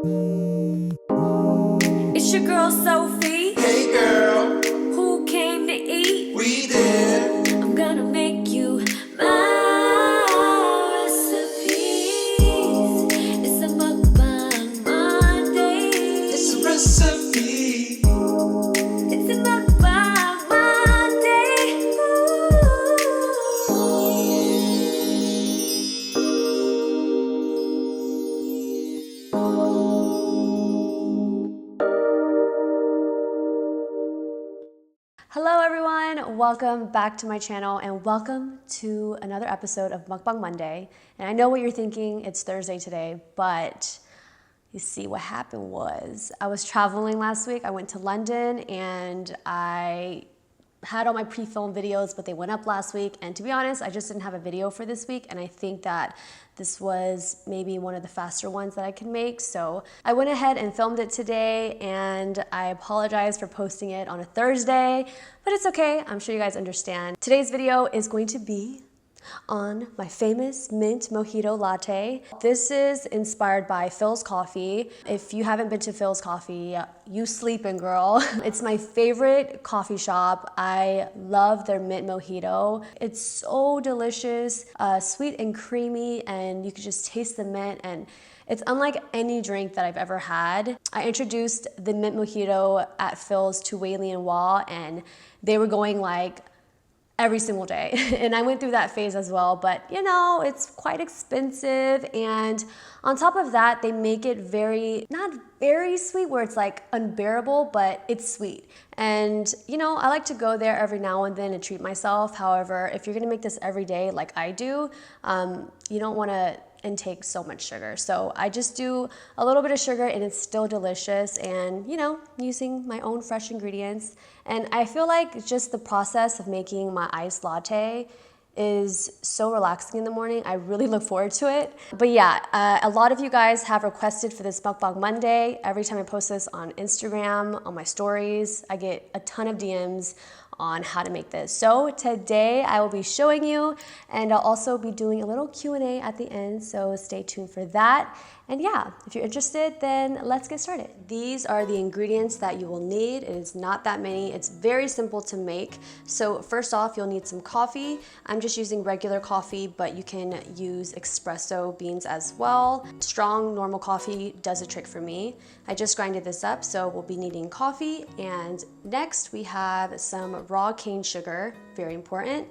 It's your girl Sophie. Hey girl, Who came to eat? we did. I'm gonna make you my recipes. It's a Mukbang Monday. It's a recipe. It's a Mukbang Monday. Hello everyone, welcome back to my channel and welcome to another episode of Mukbang Monday. And I know what you're thinking, it's Thursday today, but you see what happened was I was traveling last week. I went to London and I had all my pre-filmed videos, but they went up last week. And to be honest, I just didn't have a video for this week. And I think that this was maybe one of the faster ones that I could make. So I went ahead and filmed it today and I apologize for posting it on a Thursday, but it's okay. I'm sure you guys understand. Today's video is going to be on my famous mint mojito latte. This is inspired by Philz Coffee. If you haven't been to Philz Coffee, you sleeping, girl. It's my favorite coffee shop. I love their mint mojito. It's so delicious, sweet and creamy, and you can just taste the mint, and it's unlike any drink that I've ever had. I introduced the mint mojito at Philz to Whaley and Wall, and they were going like every single day. And I went through that phase as well, but you know, it's quite expensive. And on top of that, they make it not very sweet where it's like unbearable, but it's sweet. And you know, I like to go there every now and then and treat myself. However, if you're gonna make this every day like I do, you don't wanna intake so much sugar. So I just do a little bit of sugar and it's still delicious, and you know, using my own fresh ingredients. And I feel like just the process of making my iced latte is so relaxing in the morning. I really look forward to it. But yeah, a lot of you guys have requested for this Mukbang Monday. Every time I post this on Instagram, on my stories, I get a ton of DMs on how to make this. So today I will be showing you, and I'll also be doing a little Q&A at the end, so stay tuned for that. And yeah, if you're interested, then let's get started. These are the ingredients that you will need. It is not that many. It's very simple to make. So first off, you'll need some coffee. I'm just using regular coffee, but you can use espresso beans as well. Strong, normal coffee does the trick for me. I just grinded this up, so we'll be needing coffee. And next we have some raw cane sugar, very important.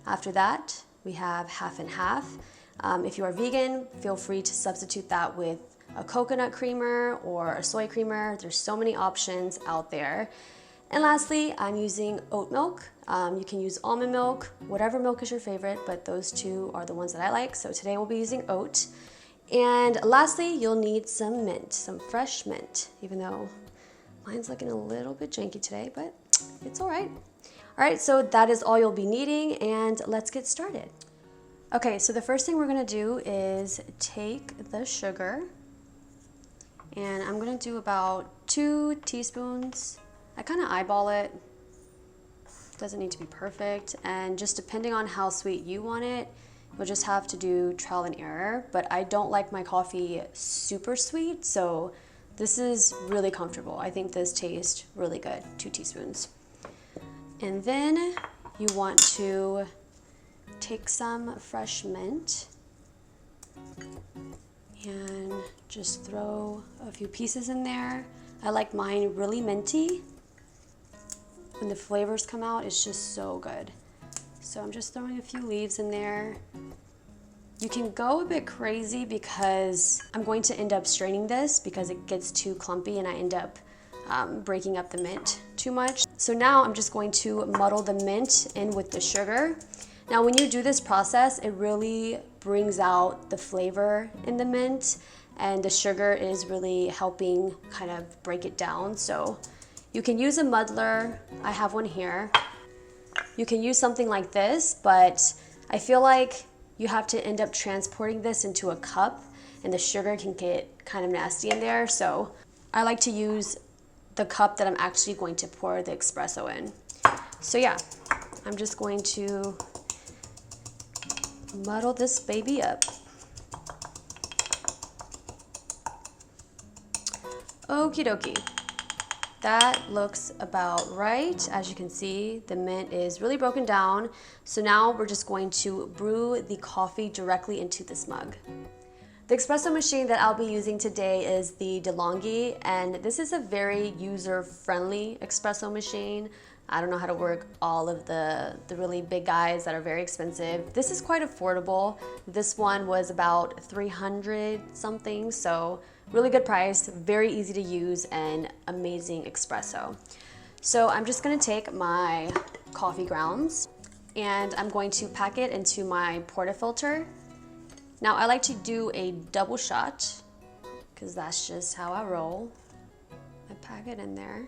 After that, we have half and half. If you are vegan, feel free to substitute that with a coconut creamer or a soy creamer. There's so many options out there. And lastly, I'm using oat milk. You can use almond milk, whatever milk is your favorite, but those two are the ones that I like. So today we'll be using oat. And lastly, you'll need some mint, some fresh mint, even though mine's looking a little bit janky today, but it's all right. All right, so that is all you'll be needing, and let's get started. Okay, so the first thing we're gonna do is take the sugar, and I'm gonna do about 2 teaspoons. I kind of eyeball it. Doesn't need to be perfect, and just depending on how sweet you want it, you'll just have to do trial and error. But I don't like my coffee super sweet, so this is really comfortable. I think this tastes really good, 2 teaspoons. And then you want to take some fresh mint and just throw a few pieces in there. I like mine really minty. When the flavors come out, it's just so good. So I'm just throwing a few leaves in there. You can go a bit crazy because I'm going to end up straining this because it gets too clumpy and I end up breaking up the mint too much. So now I'm just going to muddle the mint in with the sugar. Now when you do this process, it really brings out the flavor in the mint, and the sugar is really helping kind of break it down. So you can use a muddler. I have one here. You can use something like this, but I feel like you have to end up transporting this into a cup and the sugar can get kind of nasty in there. So I like to use the cup that I'm actually going to pour the espresso in. So yeah, I'm just going to muddle this baby up. Okie dokie. That looks about right. As you can see, the mint is really broken down. So now we're just going to brew the coffee directly into this mug. The espresso machine that I'll be using today is the DeLonghi, and this is a very user-friendly espresso machine. I don't know how to work all of the really big guys that are very expensive. This is quite affordable. This one was about 300 something, so really good price, very easy to use, and amazing espresso. So I'm just gonna take my coffee grounds and I'm going to pack it into my portafilter. Now I like to do a double shot because that's just how I roll. I pack it in there.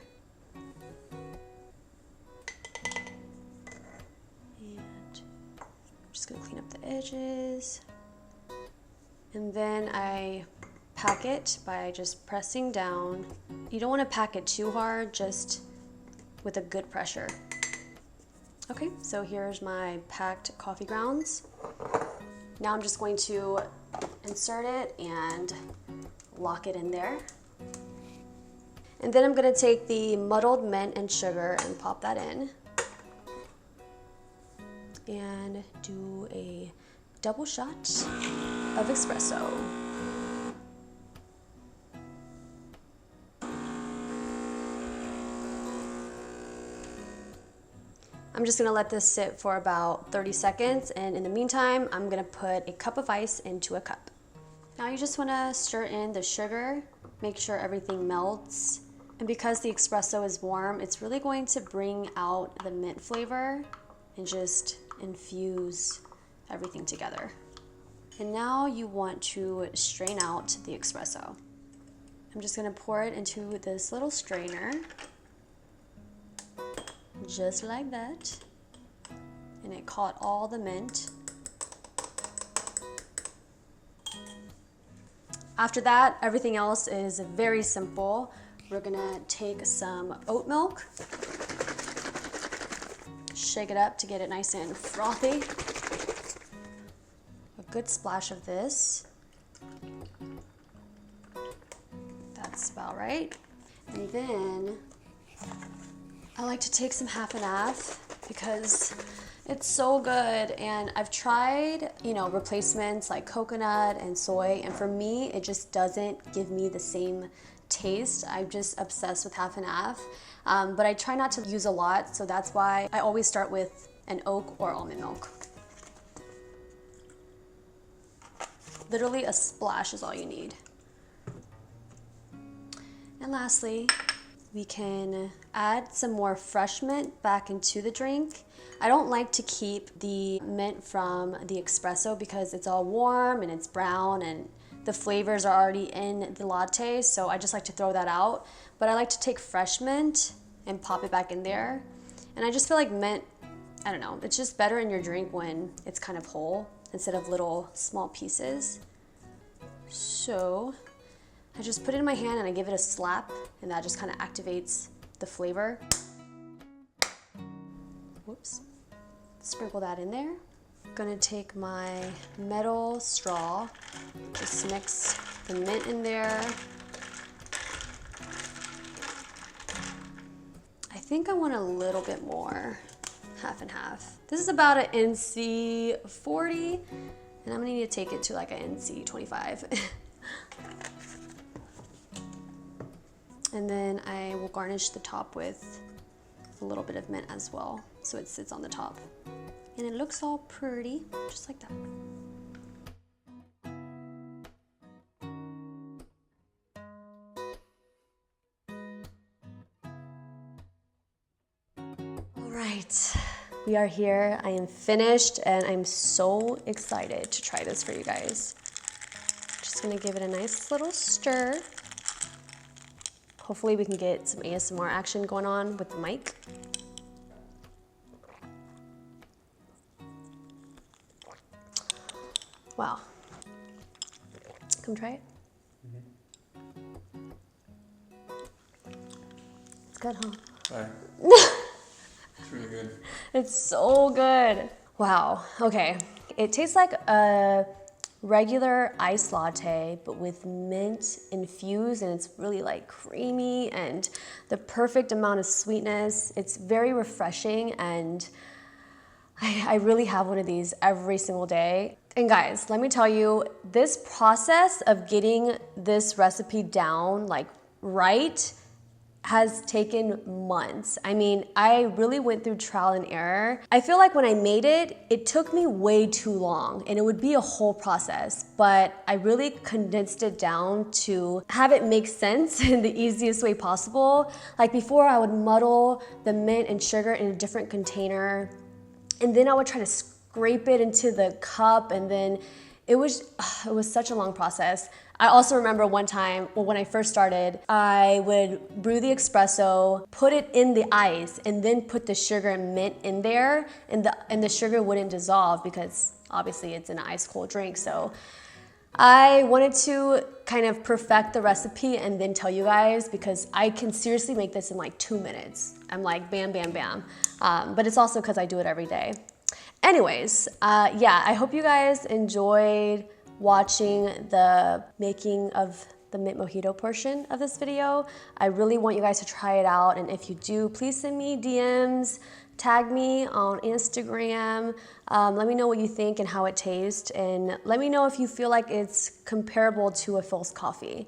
And I'm just gonna clean up the edges. And then I pack it by just pressing down. You don't want to pack it too hard, just with a good pressure. Okay, so here's my packed coffee grounds. Now I'm just going to insert it and lock it in there. And then I'm going to take the muddled mint and sugar and pop that in. And do a double shot of espresso. I'm just gonna let this sit for about 30 seconds, and in the meantime, I'm gonna put a cup of ice into a cup. Now you just wanna stir in the sugar, make sure everything melts. And because the espresso is warm, it's really going to bring out the mint flavor and just infuse everything together. And now you want to strain out the espresso. I'm just gonna pour it into this little strainer. Just like that, and it caught all the mint. After that, everything else is very simple. We're gonna take some oat milk, shake it up to get it nice and frothy. A good splash of this. That's about right. And then I like to take some half and half because it's so good, and I've tried, replacements like coconut and soy, and for me, it just doesn't give me the same taste. I'm just obsessed with half and half, but I try not to use a lot, so that's why I always start with an oat or almond milk. Literally a splash is all you need. And lastly, we can add some more fresh mint back into the drink. I don't like to keep the mint from the espresso because it's all warm and it's brown and the flavors are already in the latte, so I just like to throw that out. But I like to take fresh mint and pop it back in there. And I just feel like mint, I don't know, it's just better in your drink when it's kind of whole instead of little small pieces. So I just put it in my hand and I give it a slap, and that just kind of activates the flavor. Whoops. Sprinkle that in there. Gonna take my metal straw, just mix the mint in there. I think I want a little bit more, half and half. This is about an NC 40, and I'm gonna need to take it to like an NC 25. And then I will garnish the top with a little bit of mint as well, so it sits on the top. And it looks all pretty, just like that. All right, we are here. I am finished, and I'm so excited to try this for you guys. Just gonna give it a nice little stir. Hopefully we can get some ASMR action going on with the mic. Wow. Come try it. It's good, huh? Hi. It's really good. It's so good. Wow. Okay. It tastes like a regular iced latte, but with mint infused, and it's really like creamy and the perfect amount of sweetness. It's very refreshing, and I really have one of these every single day. And guys, let me tell you, this process of getting this recipe down like right has taken months. I mean, I really went through trial and error. I feel like when I made it, it took me way too long and it would be a whole process, but I really condensed it down to have it make sense in the easiest way possible. Like before, I would muddle the mint and sugar in a different container, and then I would try to scrape it into the cup, and then it was such a long process. I also remember one time, well, when I first started, I would brew the espresso, put it in the ice, and then put the sugar and mint in there, and the sugar wouldn't dissolve because obviously it's an ice cold drink. So I wanted to kind of perfect the recipe and then tell you guys, because I can seriously make this in like 2 minutes. I'm like bam, bam, bam. But it's also because I do it every day. Anyways, yeah, I hope you guys enjoyed watching the making of the mint mojito portion of this video. I really want you guys to try it out, and if you do, please send me DMs, tag me on Instagram, let me know what you think and how it tastes, and let me know if you feel like it's comparable to a Philz Coffee.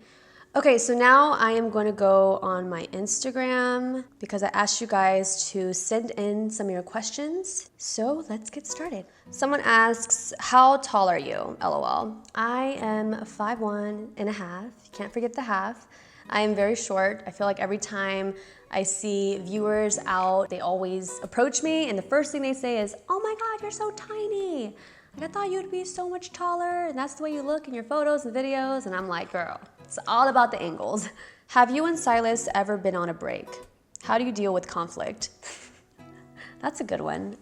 Okay, so now I am going to go on my Instagram because I asked you guys to send in some of your questions. So let's get started. Someone asks, how tall are you? LOL. I am 5'1.5". You can't forget the half. I am very short. I feel like every time I see viewers out, they always approach me and the first thing they say is, oh my God, you're so tiny. Like, I thought you'd be so much taller, and that's the way you look in your photos and videos. And I'm like, girl, it's all about the angles. Have you and Silas ever been on a break? How do you deal with conflict? That's a good one.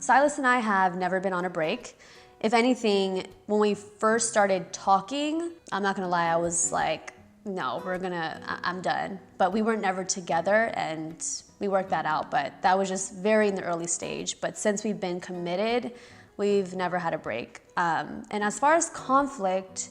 Silas and I have never been on a break. If anything, when we first started talking, I'm not gonna lie, I was like, no, I'm done. But we were never together, and we worked that out, but that was just very in the early stage. But since we've been committed, we've never had a break. And as far as conflict,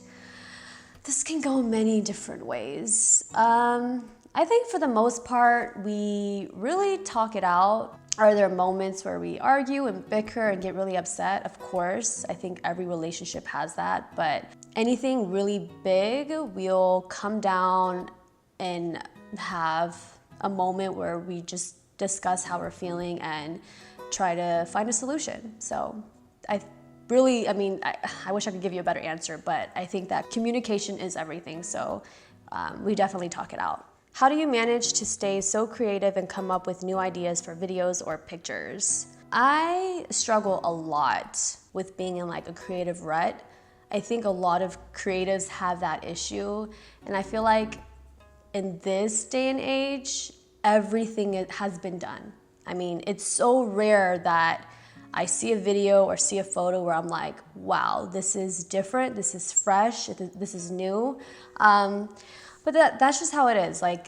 this can go many different ways. I think for the most part, we really talk it out. Are there moments where we argue and bicker and get really upset? Of course, I think every relationship has that, but anything really big, we'll come down and have a moment where we just discuss how we're feeling and try to find a solution. So I wish I could give you a better answer, but I think that communication is everything, so we definitely talk it out. How do you manage to stay so creative and come up with new ideas for videos or pictures? I struggle a lot with being in like a creative rut. I think a lot of creatives have that issue, and I feel like in this day and age, everything has been done. I mean, it's so rare that I see a video or see a photo where I'm like, wow, this is different, this is fresh, this is new. But that's just how it is. Like,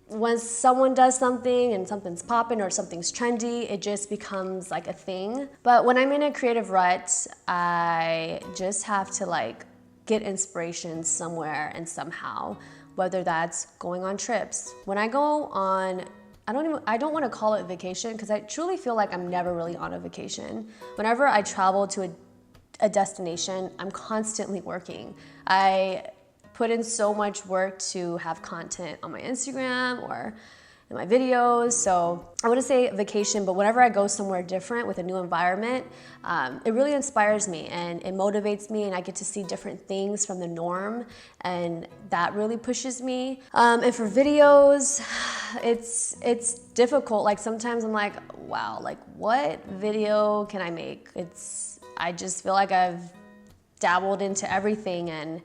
when someone does something and something's popping or something's trendy, it just becomes like a thing. But when I'm in a creative rut, I just have to like get inspiration somewhere and somehow, whether that's going on trips. When I go on, I don't want to call it vacation because I truly feel like I'm never really on a vacation. Whenever I travel to a destination, I'm constantly working. I put in so much work to have content on my Instagram or in my videos. So I wouldn't say vacation, but whenever I go somewhere different with a new environment, it really inspires me and it motivates me, and I get to see different things from the norm, and that really pushes me. And for videos, it's difficult. Like sometimes I'm like, wow, like what video can I make? I just feel like I've dabbled into everything, and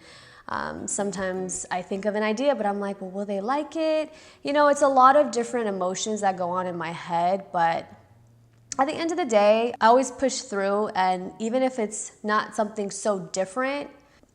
sometimes I think of an idea, but I'm like, well, will they like it? You know, it's a lot of different emotions that go on in my head, but at the end of the day, I always push through, and even if it's not something so different,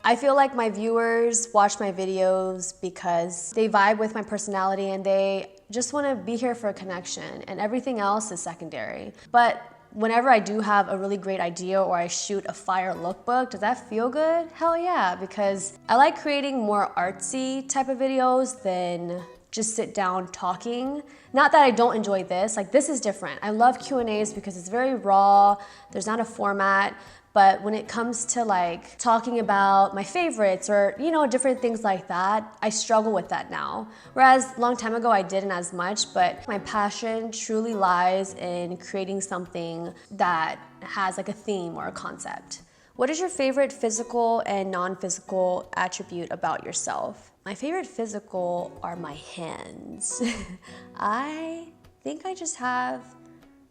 I feel like my viewers watch my videos because they vibe with my personality and they just want to be here for a connection, and everything else is secondary. But whenever I do have a really great idea or I shoot a fire lookbook, does that feel good? Hell yeah, because I like creating more artsy type of videos than just sit down talking. Not that I don't enjoy this, like this is different. I love Q&As because it's very raw, there's not a format. But when it comes to like talking about my favorites or, you know, different things like that, I struggle with that now. Whereas a long time ago, I didn't as much, but my passion truly lies in creating something that has like a theme or a concept. What is your favorite physical and non-physical attribute about yourself? My favorite physical are my hands. I think I just have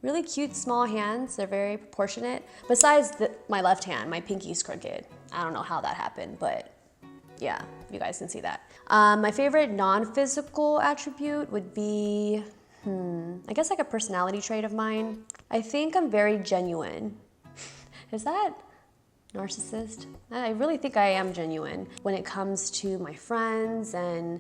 really cute small hands. They're very proportionate. Besides my left hand, my pinky's crooked. I don't know how that happened, but yeah, you guys can see that. My favorite non-physical attribute would be, I guess like a personality trait of mine. I think I'm very genuine. Is that narcissist? I really think I am genuine. When it comes to my friends and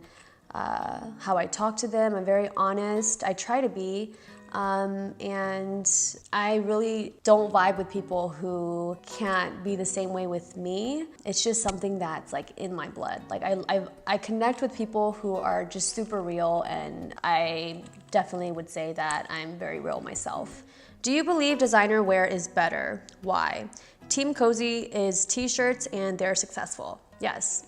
how I talk to them, I'm very honest. I try to be. And I really don't vibe with people who can't be the same way with me. It's just something that's like in my blood. Like I connect with people who are just super real, and I definitely would say that I'm very real myself. Do you believe designer wear is better? Why? Team Cozy is t-shirts and they're successful. Yes,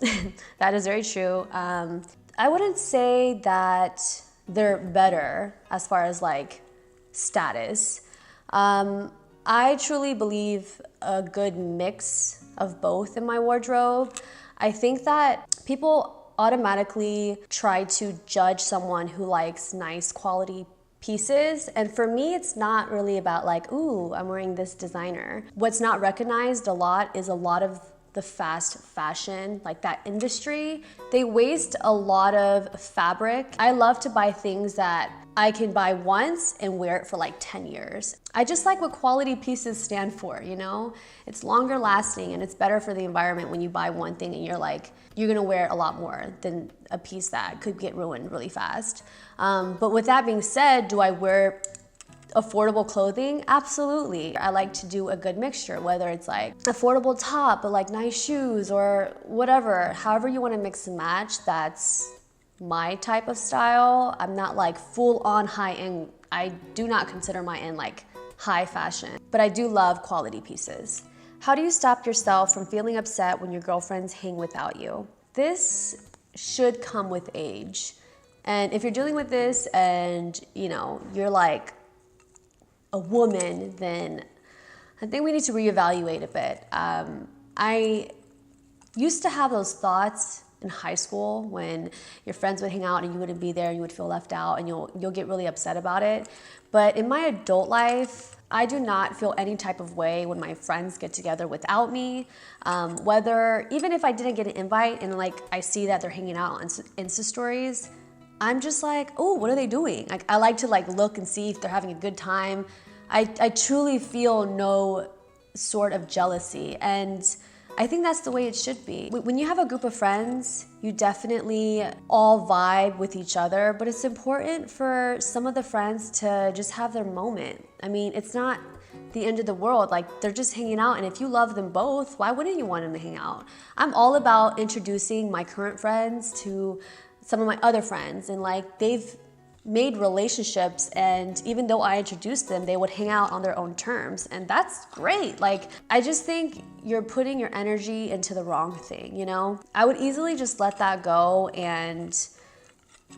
that is very true. I wouldn't say that they're better as far as like status. I truly believe a good mix of both in my wardrobe. I think that people automatically try to judge someone who likes nice quality pieces, and for me it's not really about like, ooh, I'm wearing this designer. What's not recognized a lot is a lot of the fast fashion, like that industry, they waste a lot of fabric. I love to buy things that I can buy once and wear it for like 10 years. I just like what quality pieces stand for, you know? It's longer lasting and it's better for the environment when you buy one thing and you're like, you're gonna wear it a lot more than a piece that could get ruined really fast. But with that being said, do I wear affordable clothing? Absolutely. I like to do a good mixture, whether it's like affordable top, but like nice shoes or whatever. However you want to mix and match, that's my type of style. I'm not like full on high end. I do not consider my end like high fashion, but I do love quality pieces. How do you stop yourself from feeling upset when your girlfriends hang without you? This should come with age. And if you're dealing with this and you know, you're like a woman, then I think we need to reevaluate a bit. I used to have those thoughts in high school when your friends would hang out and you wouldn't be there and you would feel left out and you'll get really upset about it. But in my adult life, I do not feel any type of way when my friends get together without me. Whether, even if I didn't get an invite and like I see that they're hanging out on Insta stories, I'm just like, oh, what are they doing? Like, I like to like look and see if they're having a good time. I truly feel no sort of jealousy, and I think that's the way it should be. When you have a group of friends, you definitely all vibe with each other, but it's important for some of the friends to just have their moment. I mean, it's not the end of the world. Like, they're just hanging out, and if you love them both, why wouldn't you want them to hang out? I'm all about introducing my current friends to some of my other friends, and like they've made relationships, and even though I introduced them, they would hang out on their own terms, and that's great. Like, I just think you're putting your energy into the wrong thing, you know? I would easily just let that go and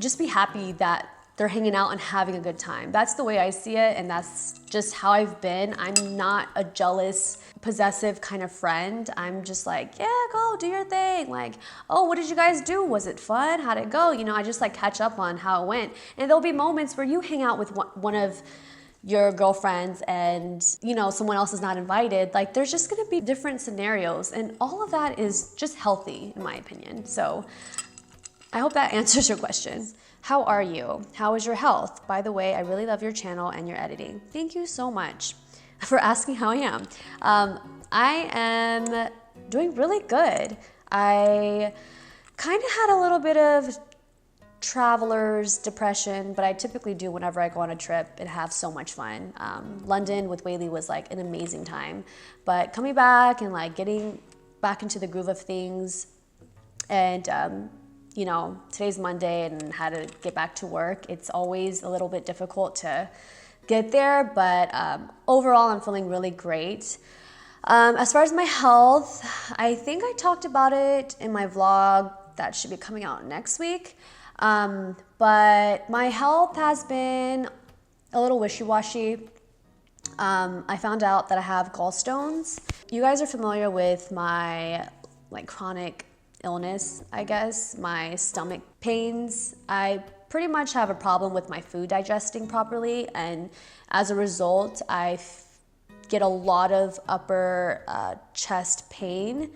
just be happy that they're hanging out and having a good time. That's the way I see it, and that's just how I've been. I'm not a jealous, possessive kind of friend. I'm just like, yeah, go do your thing. Like, oh, what did you guys do? Was it fun? How'd it go? You know, I just like catch up on how it went. And there'll be moments where you hang out with one of your girlfriends and, you know, someone else is not invited. Like, there's just gonna be different scenarios, and all of that is just healthy, in my opinion. So I hope that answers your question. How are you? How is your health? By the way, I really love your channel and your editing. Thank you so much for asking how I am. I am doing really good. I kind of had a little bit of traveler's depression, but I typically do whenever I go on a trip and have so much fun. London with Whaley was like an amazing time, but coming back and like getting back into the groove of things, and you know, today's Monday and had to get back to work. It's always a little bit difficult to get there, but overall I'm feeling really great. As far as my health, I think I talked about it in my vlog that should be coming out next week. But my health has been a little wishy-washy. I found out that I have gallstones. You guys are familiar with my like chronic illness, I guess, my stomach pains. I pretty much have a problem with my food digesting properly, and as a result, I get a lot of upper chest pain.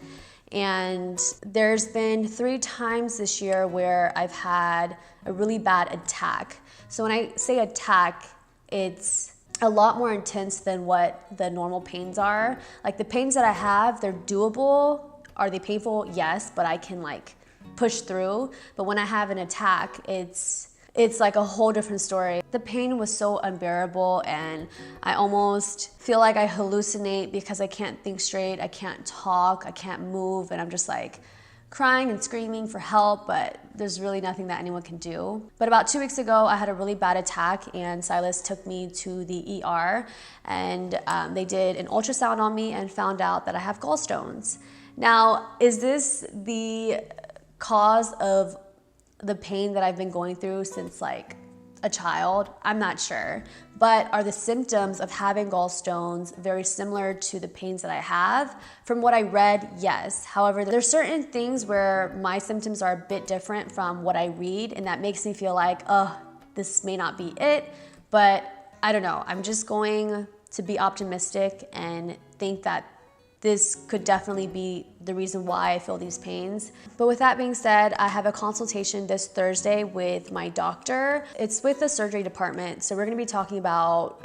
And there's been 3 times this year where I've had a really bad attack. So when I say attack, it's a lot more intense than what the normal pains are. Like the pains that I have, they're doable. Are they painful? Yes, but I can like push through. But when I have an attack, it's like a whole different story. The pain was so unbearable, and I almost feel like I hallucinate because I can't think straight, I can't talk, I can't move, and I'm just like crying and screaming for help, but there's really nothing that anyone can do. But about 2 weeks ago, I had a really bad attack, and Silas took me to the ER, and they did an ultrasound on me and found out that I have gallstones. Now, is this the cause of the pain that I've been going through since like a child? I'm not sure. But are the symptoms of having gallstones very similar to the pains that I have? From what I read, yes. However, there's certain things where my symptoms are a bit different from what I read, and that makes me feel like, this may not be it. But I don't know. I'm just going to be optimistic and think that this could definitely be the reason why I feel these pains. But with that being said, I have a consultation this Thursday with my doctor. It's with the surgery department. So we're gonna be talking about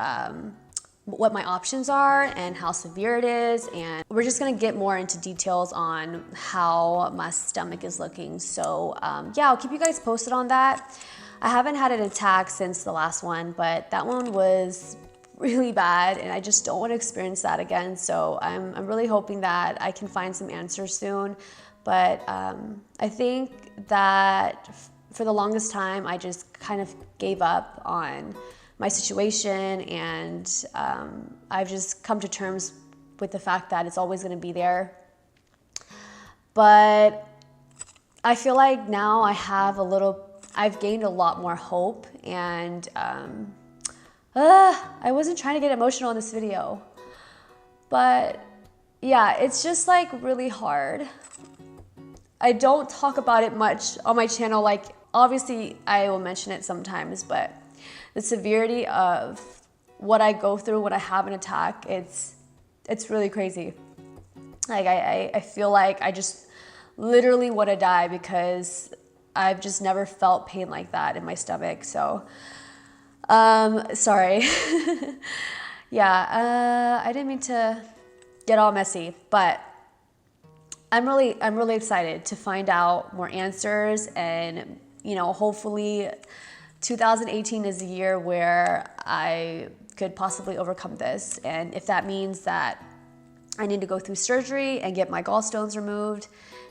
what my options are and how severe it is. And we're just gonna get more into details on how my stomach is looking. So yeah, I'll keep you guys posted on that. I haven't had an attack since the last one, but that one was really bad, and I just don't want to experience that again. So I'm really hoping that I can find some answers soon. But I think that for the longest time, I just kind of gave up on my situation, and I've just come to terms with the fact that it's always going to be there. But I feel like now I've gained a lot more hope, and I wasn't trying to get emotional in this video, but yeah, it's just like really hard. I don't talk about it much on my channel. Like obviously I will mention it sometimes, but the severity of what I go through when I have an attack, it's really crazy. Like I feel like I just literally want to die because I've just never felt pain like that in my stomach. So sorry. Yeah, I didn't mean to get all messy, but I'm really excited to find out more answers, and you know, hopefully 2018 is a year where I could possibly overcome this. And if that means that I need to go through surgery and get my gallstones removed,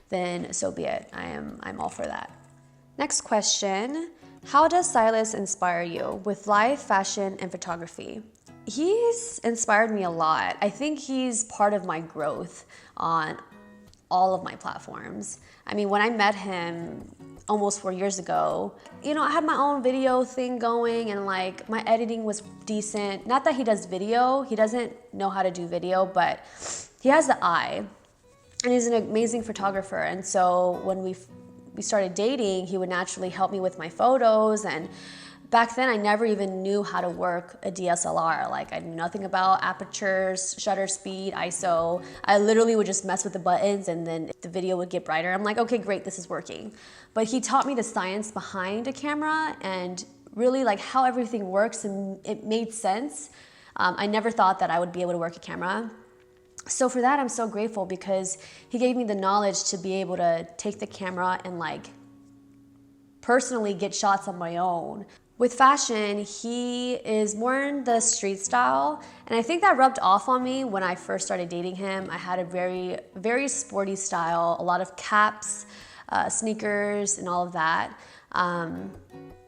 then so be it. I'm all for that. Next question. How does Silas inspire you with life, fashion, and photography? He's inspired me a lot. I think he's part of my growth on all of my platforms. I mean, when I met him almost 4 years ago, you know, I had my own video thing going, and like my editing was decent. Not that he does video, he doesn't know how to do video, but he has the eye, and he's an amazing photographer. And so when we started dating, he would naturally help me with my photos. And back then I never even knew how to work a DSLR. Like I knew nothing about apertures, shutter speed, ISO. I literally would just mess with the buttons, and then the video would get brighter. I'm like, okay, great, this is working. But he taught me the science behind a camera and really like how everything works, and it made sense. I never thought that I would be able to work a camera. So for that, I'm so grateful, because he gave me the knowledge to be able to take the camera and like personally get shots on my own. With fashion, he is more in the street style, and I think that rubbed off on me when I first started dating him. I had a very, very sporty style, a lot of caps, sneakers, and all of that,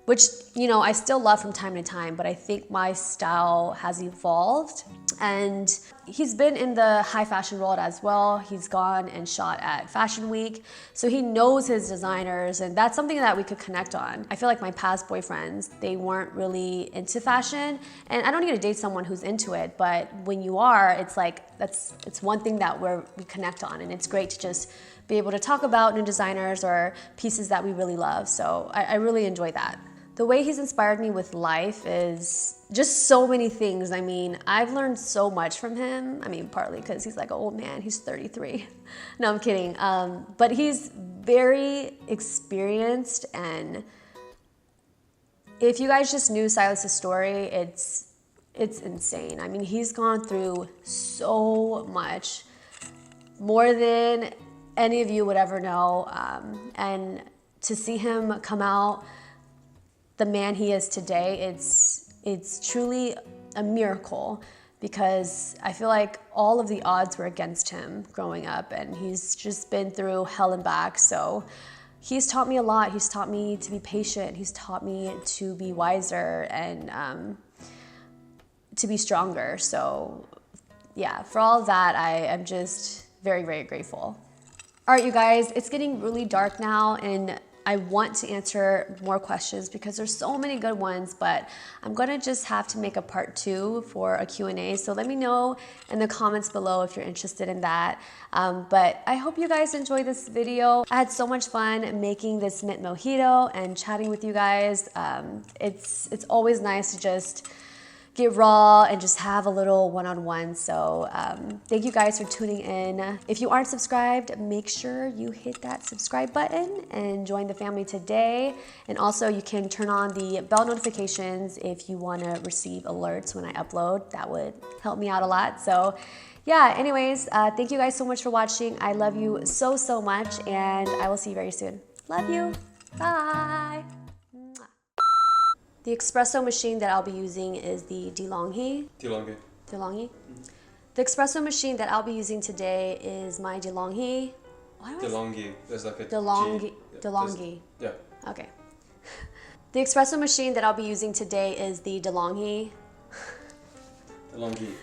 which, you know, I still love from time to time, but I think my style has evolved. And he's been in the high fashion world as well. He's gone and shot at Fashion Week. So he knows his designers, and that's something that we could connect on. I feel like my past boyfriends, they weren't really into fashion. And I don't need to date someone who's into it, but when you are, it's like, it's one thing that we connect on. And it's great to just be able to talk about new designers or pieces that we really love. So I really enjoy that. The way he's inspired me with life is just so many things. I mean, I've learned so much from him. I mean, partly because he's like an old man. He's 33. No, I'm kidding. But he's very experienced, and if you guys just knew Silas's story, it's insane. I mean, he's gone through so much, more than any of you would ever know. And to see him come out the man he is today, it's truly a miracle, because I feel like all of the odds were against him growing up, and he's just been through hell and back. So he's taught me a lot. He's taught me to be patient. He's taught me to be wiser and to be stronger. So yeah, for all of that, I am just very, very grateful. All right, you guys, it's getting really dark now, and I want to answer more questions because there's so many good ones, but I'm gonna just have to make a part 2 for a Q&A. So let me know in the comments below if you're interested in that. But I hope you guys enjoyed this video. I had so much fun making this mint mojito and chatting with you guys. It's always nice to just get raw and just have a little one-on-one. So thank you guys for tuning in. If you aren't subscribed, make sure you hit that subscribe button and join the family today. And also you can turn on the bell notifications if you want to receive alerts when I upload. That would help me out a lot. So yeah, anyways, thank you guys so much for watching. I love you so, so much, and I will see you very soon. Love you. Bye. The espresso machine that I'll be using is the DeLonghi. DeLonghi. DeLonghi? The espresso machine that I'll be using today is my DeLonghi. DeLonghi. There's like a DeLonghi. G. DeLonghi. Yeah. Okay. The espresso machine that I'll be using today is the DeLonghi. DeLonghi.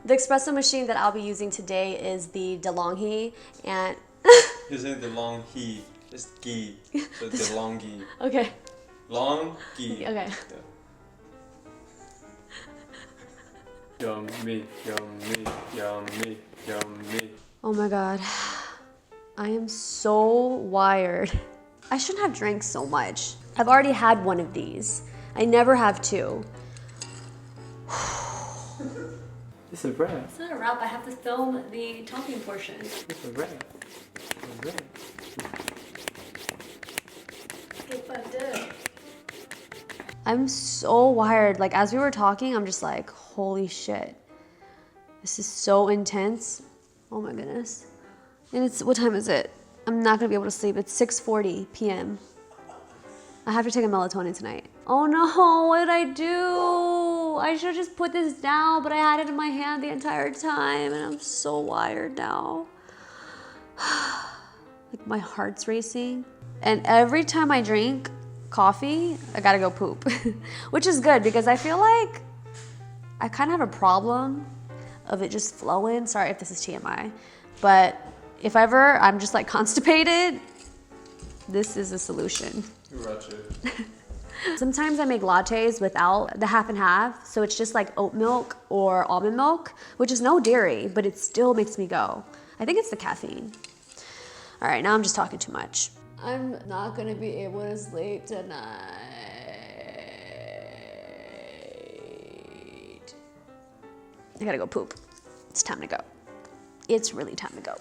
The espresso machine that I'll be using today is the DeLonghi, and You're saying DeLonghi. It's gi. So DeLonghi. okay. Long gi. Okay. Yeah. Yummy, yummy, yummy, yummy. Oh my god. I am so wired. I shouldn't have drank so much. I've already had one of these. I never have two. It's a wrap. It's not a wrap. I have to film the talking portion. It's a wrap. It's a wrap. Get fucked up. I'm so wired. Like, as we were talking, I'm just like, holy shit. This is so intense. Oh my goodness. And it's, what time is it? I'm not gonna be able to sleep. It's 6:40 p.m. I have to take a melatonin tonight. Oh no, what did I do? I should have just put this down, but I had it in my hand the entire time, and I'm so wired now. Like, my heart's racing. And every time I drink coffee, I gotta go poop. Which is good, because I feel like I kind of have a problem of it just flowing. Sorry if this is TMI, but if ever I'm just like constipated, this is a solution. Gotcha. Sometimes I make lattes without the half and half, so it's just like oat milk or almond milk, which is no dairy, but it still makes me go. I think it's the caffeine. All right, now I'm just talking too much. I'm not gonna be able to sleep tonight. I gotta go poop. It's time to go. It's really time to go.